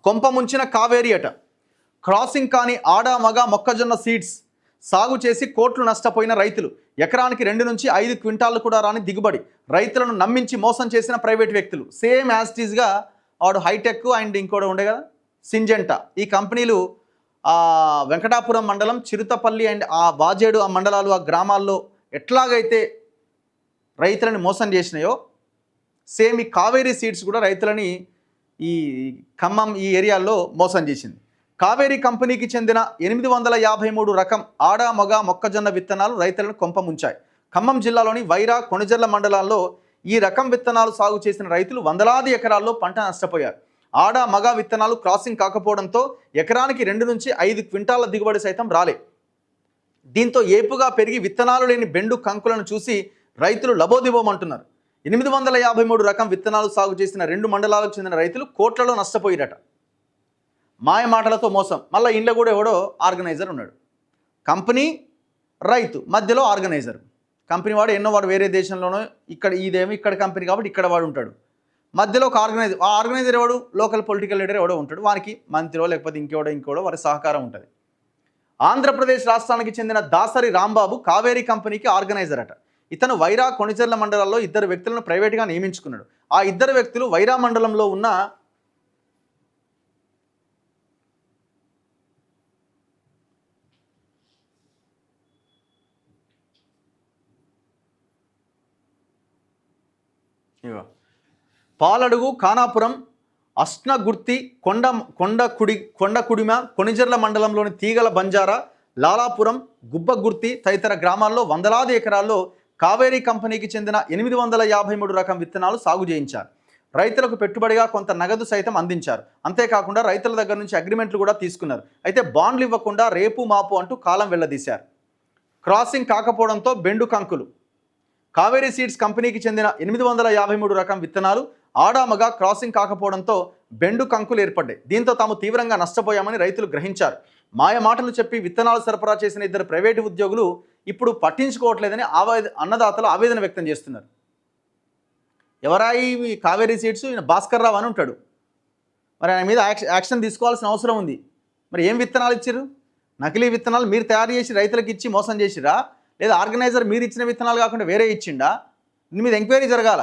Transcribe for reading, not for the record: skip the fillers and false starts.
కొంప ముంచిన కావేరి అట. క్రాసింగ్ కాని ఆడ మగ మొక్కజొన్న సీడ్స్ సాగు చేసి కోట్లు నష్టపోయిన రైతులు. ఎకరానికి 2 నుంచి 5 క్వింటాలు కూడా రాని దిగుబడి. రైతులను నమ్మించి మోసం చేసిన ప్రైవేట్ వ్యక్తులు. సేమ్ యాస్టీస్గా వాడు హైటెక్ అండ్ ఇంకోటి ఉండే కదా సింజెంటా, ఈ కంపెనీలు వెంకటాపురం మండలం, చిరుతపల్లి అండ్ ఆ వాజేడు ఆ మండలాలు ఆ గ్రామాల్లో ఎట్లాగైతే రైతులని మోసం చేసినాయో సేమ్ ఈ కావేరీ సీడ్స్ కూడా రైతులని ఈ ఖమ్మం ఈ ఏరియాల్లో మోసం చేసింది. కావేరీ కంపెనీకి చెందిన 853 రకం ఆడ మగ మొక్కజొన్న విత్తనాలు రైతులను కొంపముంచాయి. ఖమ్మం జిల్లాలోని వైరా, కొణిజర్ల మండలాల్లో ఈ రకం విత్తనాలు సాగు చేసిన రైతులు వందలాది ఎకరాల్లో పంట నష్టపోయారు. ఆడ మగ విత్తనాలు క్రాసింగ్ కాకపోవడంతో ఎకరానికి 2 నుంచి 5 క్వింటాల దిగుబడి సైతం రాలే. దీంతో ఏపుగా పెరిగి విత్తనాలు లేని బెండు కంకులను చూసి రైతులు లబోదిబోమంటున్నారు. 853 రకం విత్తనాలు సాగు చేసిన 2 మండలాలకు చెందిన రైతులు కోట్లలో నష్టపోయారట. మాయ మాటలతో మోసం. మళ్ళీ ఇంట్లో కూడా ఎవడో ఆర్గనైజర్ ఉన్నాడు. కంపెనీ రైతు మధ్యలో ఆర్గనైజర్. కంపెనీ వాడు ఎన్నో వాడు వేరే దేశంలోనో, ఇదేమో ఇక్కడ కంపెనీ కాబట్టి ఇక్కడ వాడు ఉంటాడు. మధ్యలో ఒక ఆర్గనైజర్. ఆ ఆర్గనైజర్ ఎవడు? లోకల్ పొలిటికల్ లీడర్ ఎవడో ఉంటాడు. వానికి మంత్రిలో లేకపోతే ఇంకోడో వారి సహకారం ఉంటుంది. ఆంధ్రప్రదేశ్ రాష్ట్రానికి చెందిన దాసరి రాంబాబు కావేరీ కంపెనీకి ఆర్గనైజర్ అట. ఇతను వైరా, కొణిజర్ల మండలాల్లో 2 వ్యక్తులను ప్రైవేట్గా నియమించుకున్నాడు. ఆ 2 వ్యక్తులు వైరా మండలంలో ఉన్న పాలడుగు, ఖానాపురం, అస్నగుర్తి, కొండకుడిమ, కొణిజర్ల మండలంలోని తీగల బంజారా, లాలాపురం, గుబ్బగుర్తి తదితర గ్రామాల్లో వందలాది ఎకరాల్లో కావేరీ కంపెనీకి చెందిన 853 రకం విత్తనాలు సాగు చేయించారు. రైతులకు పెట్టుబడిగా కొంత నగదు సైతం అందించారు. అంతేకాకుండా రైతుల దగ్గర నుంచి అగ్రిమెంట్లు కూడా తీసుకున్నారు. అయితే బాండ్లు ఇవ్వకుండా రేపు మాపు అంటూ కాలం వెళ్లదీశారు. క్రాసింగ్ కాకపోవడంతో బెండు కంకులు. కావేరీ సీడ్స్ కంపెనీకి చెందిన 853 రకం విత్తనాలు ఆడామగా క్రాసింగ్ కాకపోవడంతో బెండు కంకులు ఏర్పడ్డాయి. దీంతో తాము తీవ్రంగా నష్టపోయామని రైతులు గ్రహించారు. మాయ మాటలు చెప్పి విత్తనాలు సరఫరా చేసిన 2 ప్రైవేటు ఉద్యోగులు ఇప్పుడు పట్టించుకోవట్లేదని అన్నదాతలు ఆవేదన వ్యక్తం చేస్తున్నారు. ఎవరాయి కావేరీ సీడ్స్? ఈయన భాస్కర్ రావు అని ఉంటాడు. మరి ఆయన మీద యాక్షన్ తీసుకోవాల్సిన అవసరం ఉంది. మరి ఏం విత్తనాలు ఇచ్చారు? నకిలీ విత్తనాలు మీరు తయారు చేసి రైతులకు ఇచ్చి మోసం చేసిరా, లేదా ఆర్గనైజర్ మీరు ఇచ్చిన విత్తనాలు కాకుండా వేరే ఇచ్చిండా? దీని మీద ఎంక్వైరీ జరగాల.